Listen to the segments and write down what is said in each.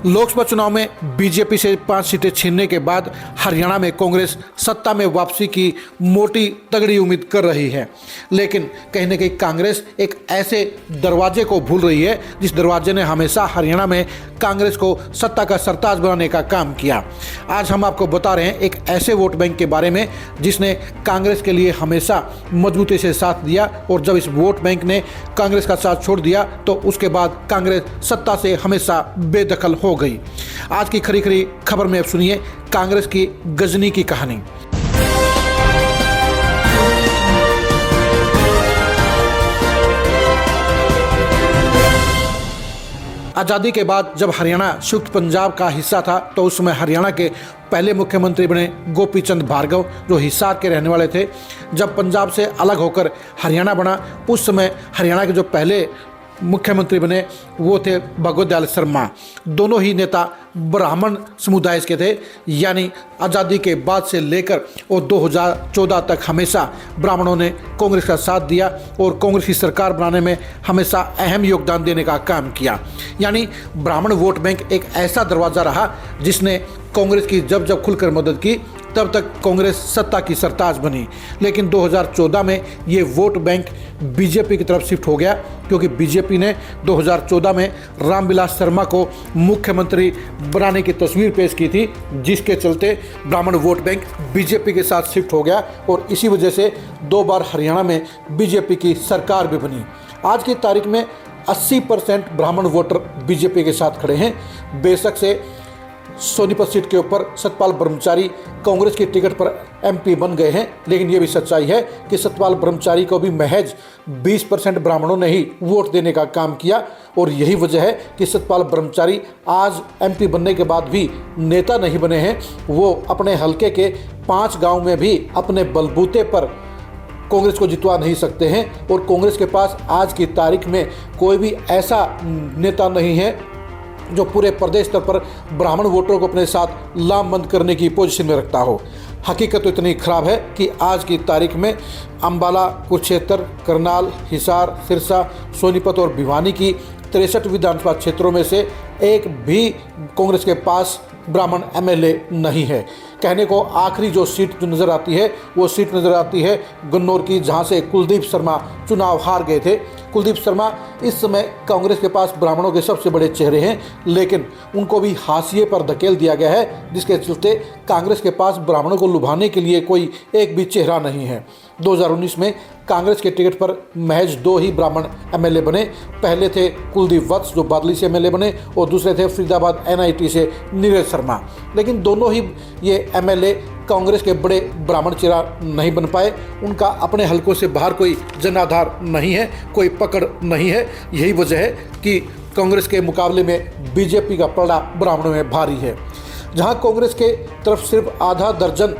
लोकसभा चुनाव में बीजेपी से 5 सीटें छीनने के बाद हरियाणा में कांग्रेस सत्ता में वापसी की मोटी तगड़ी उम्मीद कर रही है। लेकिन कहीं न कहीं कांग्रेस एक ऐसे दरवाजे को भूल रही है जिस दरवाजे ने हमेशा हरियाणा में कांग्रेस को सत्ता का सरताज बनाने का काम किया। आज हम आपको बता रहे हैं एक ऐसे वोट बैंक के बारे में जिसने कांग्रेस के लिए हमेशा मजबूती से साथ दिया, और जब इस वोट बैंक ने कांग्रेस का साथ छोड़ दिया तो उसके बाद कांग्रेस सत्ता से हमेशा बेदखल हो गई। आज की खरी खरी खबर में अब सुनिए कांग्रेस की गजनी की कहानी। आज़ादी के बाद जब हरियाणा संयुक्त पंजाब का हिस्सा था तो उस समय हरियाणा के पहले मुख्यमंत्री बने गोपी चंद भार्गव, जो हिसार के रहने वाले थे। जब पंजाब से अलग होकर हरियाणा बना उस समय हरियाणा के जो पहले मुख्यमंत्री बने वो थे भगवत दयाल शर्मा। दोनों ही नेता ब्राह्मण समुदाय के थे, यानी आज़ादी के बाद से लेकर और 2014 तक हमेशा ब्राह्मणों ने कांग्रेस का साथ दिया और कांग्रेस की सरकार बनाने में हमेशा अहम योगदान देने का काम किया। यानी ब्राह्मण वोट बैंक एक ऐसा दरवाज़ा रहा जिसने कांग्रेस की जब जब खुलकर मदद की तब तक कांग्रेस सत्ता की सरताज बनी। लेकिन 2014 में ये वोट बैंक बीजेपी की तरफ शिफ्ट हो गया, क्योंकि बीजेपी ने 2014 में रामविलास शर्मा को मुख्यमंत्री बनाने की तस्वीर पेश की थी, जिसके चलते ब्राह्मण वोट बैंक बीजेपी के साथ शिफ्ट हो गया और इसी वजह से 2 बार हरियाणा में बीजेपी की सरकार भी बनी। आज की तारीख में 80% ब्राह्मण वोटर बीजेपी के साथ खड़े हैं। बेशक से सोनीपत सीट के ऊपर सतपाल ब्रह्मचारी कांग्रेस की टिकट पर एमपी बन गए हैं, लेकिन यह भी सच्चाई है कि सतपाल ब्रह्मचारी को भी महज 20% ब्राह्मणों ने ही वोट देने का काम किया। और यही वजह है कि सतपाल ब्रह्मचारी आज एमपी बनने के बाद भी नेता नहीं बने हैं। वो अपने हलके के 5 गांव में भी अपने बलबूते पर कांग्रेस को जितवा नहीं सकते हैं, और कांग्रेस के पास आज की तारीख में कोई भी ऐसा नेता नहीं है जो पूरे प्रदेश स्तर पर ब्राह्मण वोटरों को अपने साथ लामबंद करने की पोजीशन में रखता हो। हकीकत तो इतनी खराब है कि आज की तारीख में अंबाला, कुरुक्षेत्र, करनाल, हिसार, सिरसा, सोनीपत और भिवानी की 63 विधानसभा क्षेत्रों में से एक भी कांग्रेस के पास ब्राह्मण एमएलए नहीं है। कहने को आखिरी जो सीट जो नज़र आती है वो सीट नज़र आती है गन्नौर की, जहां से कुलदीप शर्मा चुनाव हार गए थे। कुलदीप शर्मा इस समय कांग्रेस के पास ब्राह्मणों के सबसे बड़े चेहरे हैं, लेकिन उनको भी हाशिए पर धकेल दिया गया है, जिसके चलते कांग्रेस के पास ब्राह्मणों को लुभाने के लिए कोई एक भी चेहरा नहीं है। 2019 में कांग्रेस के टिकट पर महज 2 ही ब्राह्मण एमएलए बने। पहले थे कुलदीप वत्स जो बादली से एमएलए बने, और दूसरे थे फरीदाबाद एनआईटी से नीरज शर्मा। लेकिन दोनों ही ये एमएलए कांग्रेस के बड़े ब्राह्मण चेहरा नहीं बन पाए। उनका अपने हलकों से बाहर कोई जनाधार नहीं है, कोई पकड़ नहीं है। यही वजह है कि कांग्रेस के मुकाबले में बीजेपी का पलड़ा ब्राह्मणों में भारी है। जहां कांग्रेस के तरफ सिर्फ आधा दर्जन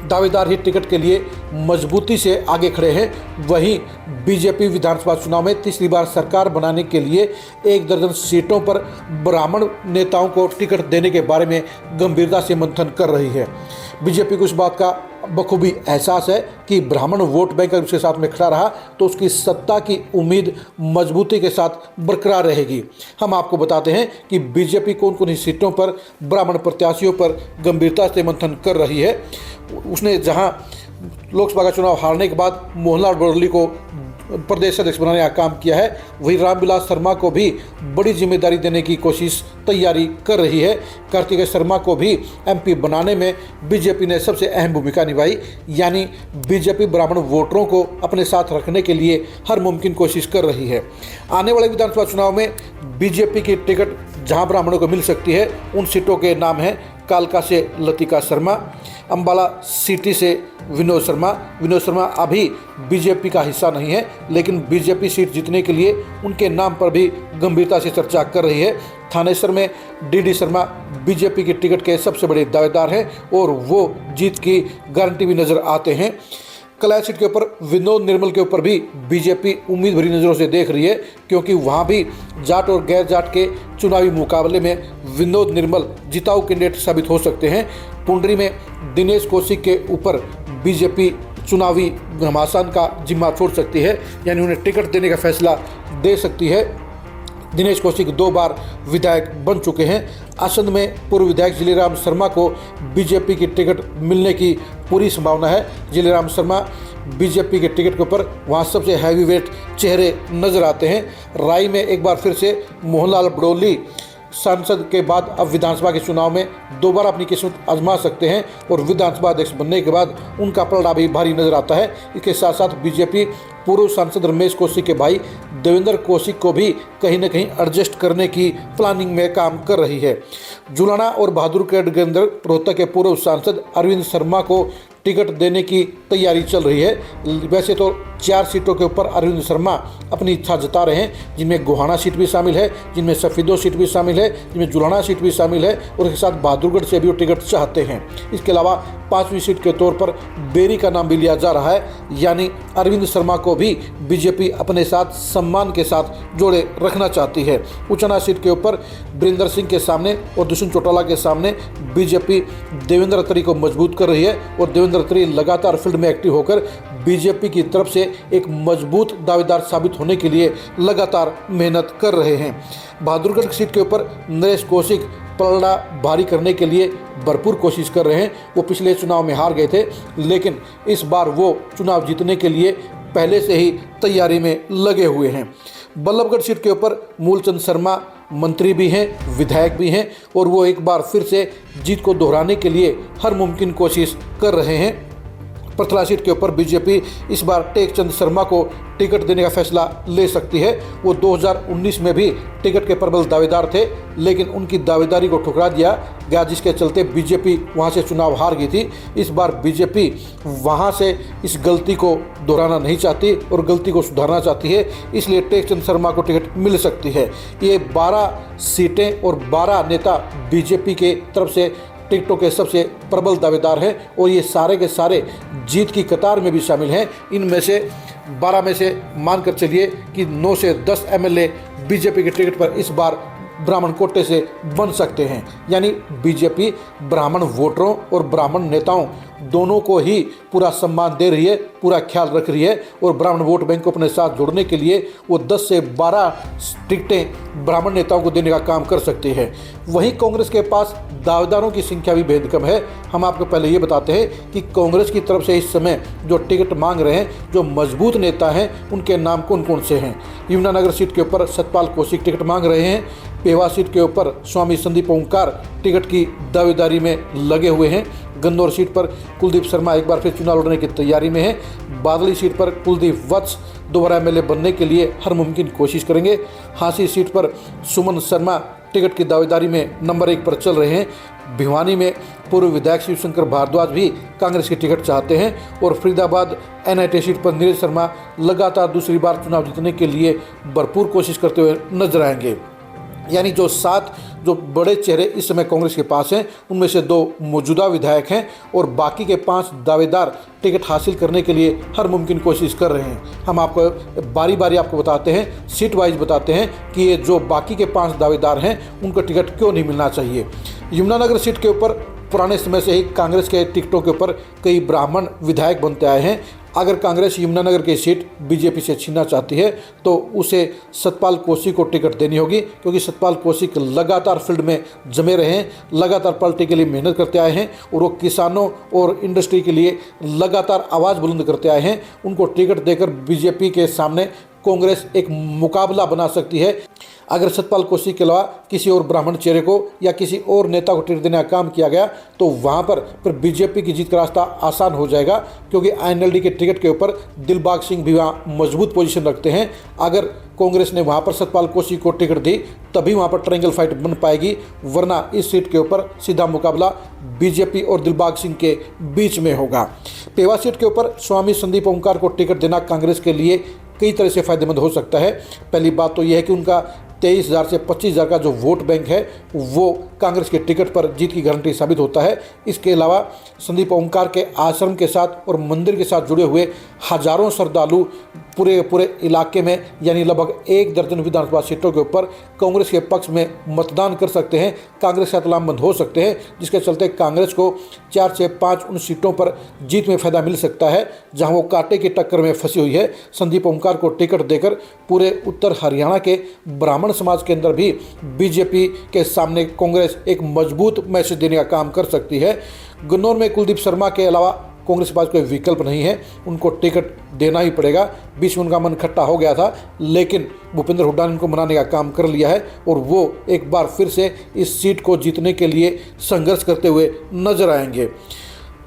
दावेदार ही टिकट के लिए मजबूती से आगे खड़े हैं, वहीं बीजेपी विधानसभा चुनाव में तीसरी बार सरकार बनाने के लिए 1 दर्जन सीटों पर ब्राह्मण नेताओं को टिकट देने के बारे में गंभीरता से मंथन कर रही है। बीजेपी को इस बात का बखूबी एहसास है कि ब्राह्मण वोट बैंक अगर उसके साथ में खड़ा रहा तो उसकी सत्ता की उम्मीद मजबूती के साथ बरकरार रहेगी। हम आपको बताते हैं कि बीजेपी कौन कौन सी सीटों पर ब्राह्मण प्रत्याशियों पर गंभीरता से मंथन कर रही है। उसने जहां लोकसभा का चुनाव हारने के बाद मोहनलाल बरौली को प्रदेश अध्यक्ष बनाने का काम किया है, वही रामविलास शर्मा को भी बड़ी जिम्मेदारी देने की कोशिश तैयारी कर रही है। कार्तिकेय शर्मा को भी एमपी बनाने में बीजेपी ने सबसे अहम भूमिका निभाई। यानी बीजेपी ब्राह्मण वोटरों को अपने साथ रखने के लिए हर मुमकिन कोशिश कर रही है। आने वाले विधानसभा चुनाव में बीजेपी की टिकट जहां ब्राह्मणों को मिल सकती है उन सीटों के नाम हैं कालका से लतिका शर्मा, अंबाला सिटी से विनोद शर्मा। विनोद शर्मा अभी बीजेपी का हिस्सा नहीं है, लेकिन बीजेपी सीट जीतने के लिए उनके नाम पर भी गंभीरता से चर्चा कर रही है। थानेसर में डीडी शर्मा बीजेपी की टिकट के सबसे बड़े दावेदार हैं और वो जीत की गारंटी भी नज़र आते हैं। कलाई सीट के ऊपर विनोद निर्मल के ऊपर भी बीजेपी उम्मीद भरी नज़रों से देख रही है, क्योंकि वहाँ भी जाट और गैर जाट के चुनावी मुकाबले में विनोद निर्मल जिताऊ कैंडिडेट साबित हो सकते हैं। पुंडरी में दिनेश कौशिक के ऊपर बीजेपी चुनावी घमासान का जिम्मा छोड़ सकती है, यानी उन्हें टिकट देने का फैसला दे सकती है। दिनेश कौशिक 2 बार विधायक बन चुके हैं। असंध में पूर्व विधायक जिलेराम शर्मा को बीजेपी की टिकट मिलने की पूरी संभावना है। जिलेराम शर्मा बीजेपी के टिकट के ऊपर वहाँ सबसे हैवीवेट चेहरे नजर आते हैं। राई में एक बार फिर से मोहनलाल बड़ौली सांसद के बाद अब विधानसभा के चुनाव में दोबारा अपनी किस्मत आजमा सकते हैं और विधानसभा अध्यक्ष बनने के बाद उनका पलड़ा भी भारी नजर आता है। इसके साथ साथ बीजेपी पूर्व सांसद रमेश कौशिक के भाई देवेंद्र कौशिक को भी कहीं न कहीं एडजस्ट करने की प्लानिंग में काम कर रही है। जुलाना और बहादुरगढ़ के अंदर रोहतक के पूर्व सांसद अरविंद शर्मा को टिकट देने की तैयारी चल रही है। वैसे तो 4 सीटों के ऊपर अरविंद शर्मा अपनी इच्छा जता रहे हैं, जिनमें गोहाना सीट भी शामिल है, जिनमें सफीदो सीट भी शामिल है, जिनमें जुलाना सीट भी शामिल है और उसके साथ बहादुरगढ़ से भी वो टिकट चाहते हैं। इसके अलावा 5वीं सीट के तौर पर बेरी का नाम भी लिया जा रहा है, यानी अरविंद शर्मा को भी बीजेपी अपने साथ सम्मान के साथ जोड़े रखना चाहती है। उचना सीट के ऊपर बीरेंद्र सिंह के सामने और दुष्यंत चौटाला के सामने बीजेपी देवेंद्र अत्री को मजबूत कर रही है और देवेंद्र अत्री लगातार फील्ड में एक्टिव होकर बीजेपी की तरफ से एक मजबूत दावेदार साबित होने के लिए लगातार मेहनत कर रहे हैं। बहादुरगढ़ सीट के ऊपर नरेश कौशिक पलड़ा भारी करने के लिए भरपूर कोशिश कर रहे हैं। वो पिछले चुनाव में हार गए थे, लेकिन इस बार वो चुनाव जीतने के लिए पहले से ही तैयारी में लगे हुए हैं। बल्लभगढ़ सीट के ऊपर मूलचंद शर्मा मंत्री भी हैं, विधायक भी हैं और वो एक बार फिर से जीत को दोहराने के लिए हर मुमकिन कोशिश कर रहे हैं। पथला सीट के ऊपर बीजेपी इस बार टेकचंद शर्मा को टिकट देने का फैसला ले सकती है। वो 2019 में भी टिकट के प्रबल दावेदार थे, लेकिन उनकी दावेदारी को ठुकरा दिया गया, जिसके चलते बीजेपी वहां से चुनाव हार गई थी। इस बार बीजेपी वहां से इस गलती को दोहराना नहीं चाहती और गलती को सुधारना चाहती है, इसलिए टेकचंद शर्मा को टिकट मिल सकती है। ये 12 सीटें और 12 नेता बीजेपी के तरफ से टिकटों के सबसे प्रबल दावेदार हैं और ये सारे के सारे जीत की कतार में भी शामिल हैं। इनमें से 12 में से मानकर चलिए कि 9 से 10 एमएलए बीजेपी के टिकट पर इस बार ब्राह्मण कोटे से बन सकते हैं, यानी बीजेपी ब्राह्मण वोटरों और ब्राह्मण नेताओं दोनों को ही पूरा सम्मान दे रही है, पूरा ख्याल रख रही है और ब्राह्मण वोट बैंक को अपने साथ जोड़ने के लिए वो 10 से 12 टिकटें ब्राह्मण नेताओं को देने का काम कर सकती है। वहीं कांग्रेस के पास दावेदारों की संख्या भी बेहद कम है। हम आपको पहले ये बताते हैं कि कांग्रेस की तरफ से इस समय जो टिकट मांग रहे हैं, जो मजबूत नेता हैं, उनके नाम कौन कौन से हैं। यमुनानगर सीट के ऊपर सतपाल कौशिक टिकट मांग रहे हैं। पेवा सीट के ऊपर स्वामी संदीप ओंकार टिकट की दावेदारी में लगे हुए हैं। गन्नौर सीट पर कुलदीप शर्मा एक बार फिर चुनाव लड़ने की तैयारी में है। बादली सीट पर कुलदीप वत्स दोबारा एमएलए बनने के लिए हर मुमकिन कोशिश करेंगे। हांसी सीट पर सुमन शर्मा टिकट की दावेदारी में नंबर 1 पर चल रहे हैं। भिवानी में पूर्व विधायक शिवशंकर भारद्वाज भी कांग्रेस की टिकट चाहते हैं और फरीदाबाद एनआईटी सीट पर नीरज शर्मा लगातार दूसरी बार चुनाव जीतने के लिए भरपूर कोशिश करते हुए नजर आएंगे। यानी जो 7 जो बड़े चेहरे इस समय कांग्रेस के पास हैं, उनमें से 2 मौजूदा विधायक हैं और बाकी के 5 दावेदार टिकट हासिल करने के लिए हर मुमकिन कोशिश कर रहे हैं। हम आपको बारी बारी आपको बताते हैं, सीट वाइज बताते हैं कि ये जो बाकी के 5 दावेदार हैं उनको टिकट क्यों नहीं मिलना चाहिए। यमुनानगर सीट के ऊपर पुराने समय से ही कांग्रेस के टिकटों के ऊपर कई ब्राह्मण विधायक बनते आए हैं। अगर कांग्रेस यमुनानगर की सीट बीजेपी से छीनना चाहती है तो उसे सतपाल कौशिक को टिकट देनी होगी, क्योंकि सतपाल कौशिक लगातार फील्ड में जमे रहे हैं, लगातार पार्टी के लिए मेहनत करते आए हैं और वो किसानों और इंडस्ट्री के लिए लगातार आवाज़ बुलंद करते आए हैं। उनको टिकट देकर बीजेपी के सामने कांग्रेस एक मुकाबला बना सकती है। अगर सतपाल कौशिक के अलावा किसी और ब्राह्मण चेहरे को या किसी और नेता को टिकट देने का काम किया गया तो वहाँ पर फिर बीजेपी की जीत का रास्ता आसान हो जाएगा, क्योंकि आईएनएलडी के टिकट के ऊपर दिलबाग सिंह भी वहाँ मजबूत पोजीशन रखते हैं। अगर कांग्रेस ने वहाँ पर सतपाल कौशिक को टिकट दी तभी वहाँ पर ट्रायंगल फाइट बन पाएगी, वरना इस सीट के ऊपर सीधा मुकाबला बीजेपी और दिलबाग सिंह के बीच में होगा। पेवा सीट के ऊपर स्वामी संदीप ओंकार को टिकट देना कांग्रेस के लिए कई तरह से फायदेमंद हो सकता है। पहली बात तो यह है कि उनका 23,000 से 25,000 का जो वोट बैंक है वो कांग्रेस के टिकट पर जीत की गारंटी साबित होता है। इसके अलावा संदीप ओंकार के आश्रम के साथ और मंदिर के साथ जुड़े हुए हजारों श्रद्धालु पूरे इलाके में यानी लगभग 1 दर्जन विधानसभा सीटों के ऊपर कांग्रेस के पक्ष में मतदान कर सकते हैं, कांग्रेस से अतलामबंद हो सकते हैं, जिसके चलते कांग्रेस को 4 से 5 उन सीटों पर जीत में फायदा मिल सकता है जहां वो कांटे की टक्कर में फंसी हुई है। संदीप ओंकार को टिकट देकर पूरे उत्तर हरियाणा के ब्राह्मण ब्राह्मण समाज के अंदर भी बीजेपी के सामने कांग्रेस एक मजबूत मैसेज देने का काम कर सकती है। गन्नौर में कुलदीप शर्मा के अलावा कांग्रेस के पास कोई विकल्प नहीं है, उनको टिकट देना ही पड़ेगा। बीच में उनका मन खट्टा हो गया था, लेकिन भूपेंद्र हुड्डा ने उनको मनाने का काम कर लिया है और वो एक बार फिर से इस सीट को जीतने के लिए संघर्ष करते हुए नजर आएंगे।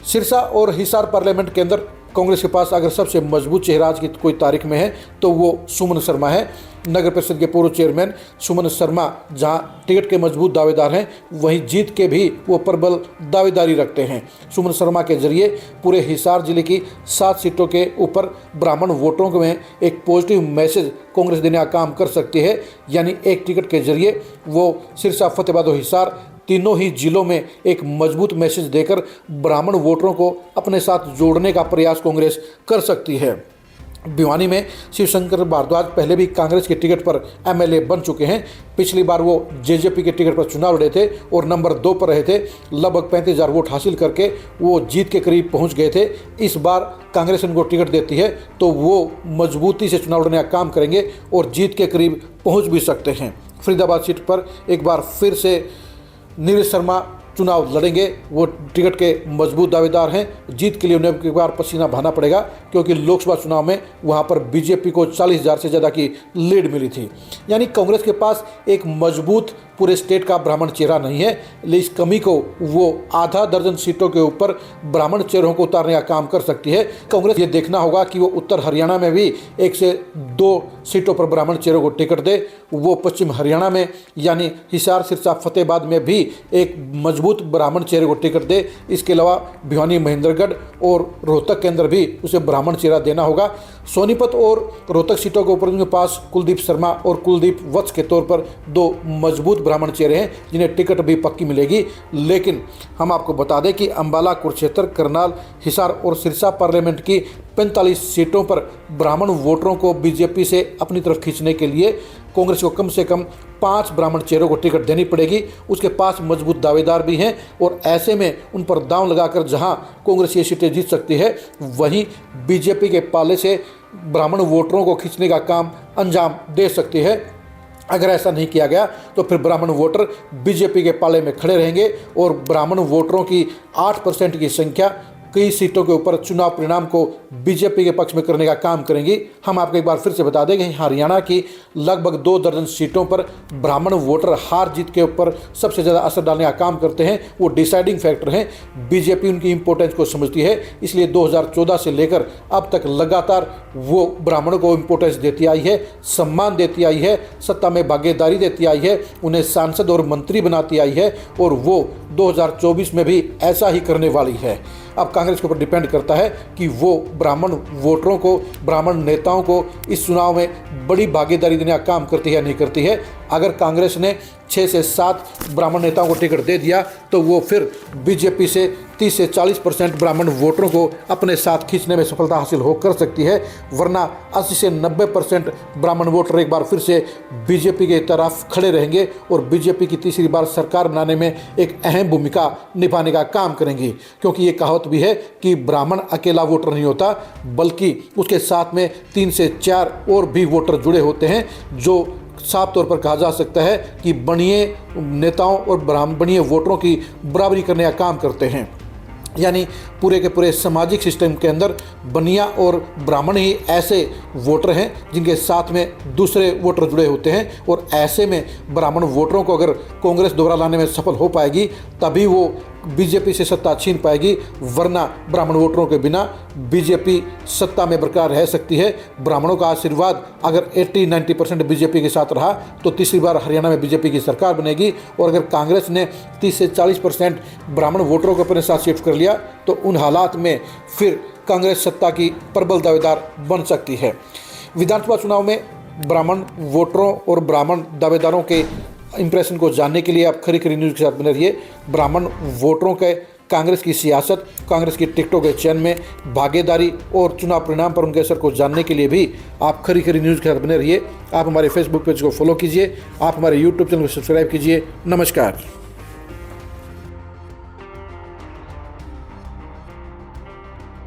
सिरसा और हिसार पार्लियामेंट के अंदर कांग्रेस के पास अगर सबसे मजबूत चेहरा आज की कोई तारीख में है तो वो सुमन शर्मा है। नगर परिषद के पूर्व चेयरमैन सुमन शर्मा जहां टिकट के मजबूत दावेदार हैं, वहीं जीत के भी वो प्रबल दावेदारी रखते हैं। सुमन शर्मा के जरिए पूरे हिसार जिले की 7 सीटों के ऊपर ब्राह्मण वोटरों में एक पॉजिटिव मैसेज कांग्रेस देने का काम कर सकती है। यानी एक टिकट के जरिए वो सिरसा, फतेहाबाद और हिसार तीनों ही जिलों में एक मजबूत मैसेज देकर ब्राह्मण वोटरों को अपने साथ जोड़ने का प्रयास कांग्रेस कर सकती है। भिवानी में शिवशंकर भारद्वाज पहले भी कांग्रेस के टिकट पर एमएलए बन चुके हैं। पिछली बार वो जेजेपी के टिकट पर चुनाव लड़े थे और नंबर 2 पर रहे थे। लगभग 35,000 वोट हासिल करके वो जीत के करीब पहुंच गए थे। इस बार कांग्रेस उनको टिकट देती है तो वो मजबूती से चुनाव लड़ने का काम करेंगे और जीत के करीब पहुँच भी सकते हैं। फरीदाबाद सीट पर एक बार फिर से नीरज शर्मा चुनाव लड़ेंगे। वो टिकट के मजबूत दावेदार हैं। जीत के लिए उन्हें एक बार पसीना बहाना पड़ेगा, क्योंकि लोकसभा चुनाव में वहां पर बीजेपी को 40,000 से ज़्यादा की लीड मिली थी। यानी कांग्रेस के पास एक मजबूत पूरे स्टेट का ब्राह्मण चेहरा नहीं है, लेकिन इस कमी को वो आधा दर्जन सीटों के ऊपर ब्राह्मण चेहरों को उतारने का काम कर सकती है। कांग्रेस ये देखना होगा कि वो उत्तर हरियाणा में भी 1 से 2 सीटों पर ब्राह्मण चेहरों को टिकट दे। वो पश्चिम हरियाणा में यानी हिसार, सिरसा, फतेहाबाद में भी एक मजबूत ब्राह्मण चेहरे को टिकट दे। इसके अलावा भिवानी, महेंद्रगढ़ और रोहतक के अंदर भी उसे ब्राह्मण चेहरा देना होगा। सोनीपत और रोहतक सीटों के ऊपर उनके पास कुलदीप शर्मा और कुलदीप वत्स के तौर पर 2 मजबूत ब्राह्मण चेहरे हैं, जिन्हें टिकट भी पक्की मिलेगी। लेकिन हम आपको बता दें कि अंबाला, कुरुक्षेत्र, करनाल, हिसार और सिरसा पार्लियामेंट की 45 सीटों पर ब्राह्मण वोटरों को बीजेपी से अपनी तरफ खींचने के लिए कांग्रेस को कम से कम 5 ब्राह्मण चेहरों को टिकट देनी पड़ेगी। उसके पास मजबूत दावेदार भी हैं और ऐसे में उन पर दांव लगाकर जहां कांग्रेस ये सीटें जीत सकती है, वहीं बीजेपी के पाले से ब्राह्मण वोटरों को खींचने का काम अंजाम दे सकती है। अगर ऐसा नहीं किया गया तो फिर ब्राह्मण वोटर बीजेपी के पाले में खड़े रहेंगे और ब्राह्मण वोटरों की 8% की संख्या कई सीटों के ऊपर चुनाव परिणाम को बीजेपी के पक्ष में करने का काम करेंगी। हम आपको एक बार फिर से बता दें कि हरियाणा की लगभग 2 दर्जन सीटों पर ब्राह्मण वोटर हार जीत के ऊपर सबसे ज़्यादा असर डालने का काम करते हैं। वो डिसाइडिंग फैक्टर हैं। बीजेपी उनकी इंपॉर्टेंस को समझती है, इसलिए 2014 से लेकर अब तक लगातार वो ब्राह्मणों को इंपॉर्टेंस देती आई है, सम्मान देती आई है, सत्ता में भागीदारी देती आई है, उन्हें सांसद और मंत्री बनाती आई है और वो 2024 में भी ऐसा ही करने वाली है। अब कांग्रेस के ऊपर डिपेंड करता है कि वो ब्राह्मण वोटरों को, ब्राह्मण नेताओं को इस चुनाव में बड़ी भागीदारी देने का काम करती है या नहीं करती है। अगर कांग्रेस ने 6 से 7 ब्राह्मण नेताओं को टिकट दे दिया तो वो फिर बीजेपी से 30 से 40% ब्राह्मण वोटरों को अपने साथ खींचने में सफलता हासिल हो कर सकती है। वरना 80 से 90% ब्राह्मण वोटर एक बार फिर से बीजेपी के तरफ खड़े रहेंगे और बीजेपी की तीसरी बार सरकार बनाने में एक अहम भूमिका निभाने का काम करेंगी। क्योंकि ये कहावत भी है कि ब्राह्मण अकेला वोटर नहीं होता, बल्कि उसके साथ में 3 से 4 और भी वोटर जुड़े होते हैं, जो साफ तौर पर कहा जा सकता है कि बनिए नेताओं और ब्राह्मणीय वोटरों की बराबरी करने का काम करते हैं। यानी पूरे के पूरे सामाजिक सिस्टम के अंदर बनिया और ब्राह्मण ही ऐसे वोटर हैं जिनके साथ में दूसरे वोटर जुड़े होते हैं और ऐसे में ब्राह्मण वोटरों को अगर कांग्रेस दोबारा लाने में सफल हो पाएगी तभी वो बीजेपी से सत्ता छीन पाएगी। वरना ब्राह्मण वोटरों के बिना बीजेपी सत्ता में बरकरार रह सकती है। ब्राह्मणों का आशीर्वाद अगर 80-90% बीजेपी के साथ रहा तो तीसरी बार हरियाणा में बीजेपी की सरकार बनेगी। और अगर कांग्रेस ने 30 से 40% ब्राह्मण वोटरों को अपने साथ शिफ्ट कर लिया तो उन हालात में फिर कांग्रेस सत्ता की प्रबल दावेदार बन सकती है। विधानसभा चुनाव में ब्राह्मण वोटरों और ब्राह्मण दावेदारों के इंप्रेशन को जानने के लिए आप खरी खरी न्यूज़ के साथ बने रहिए। ब्राह्मण वोटरों के कांग्रेस की सियासत, कांग्रेस की टिकटों के चयन में भागीदारी और चुनाव परिणाम पर उनके असर को जानने के लिए भी आप खरी खरी न्यूज़ के साथ बने रहिए। आप हमारे फेसबुक पेज को फॉलो कीजिए, आप हमारे यूट्यूब चैनल को सब्सक्राइब कीजिए। नमस्कार।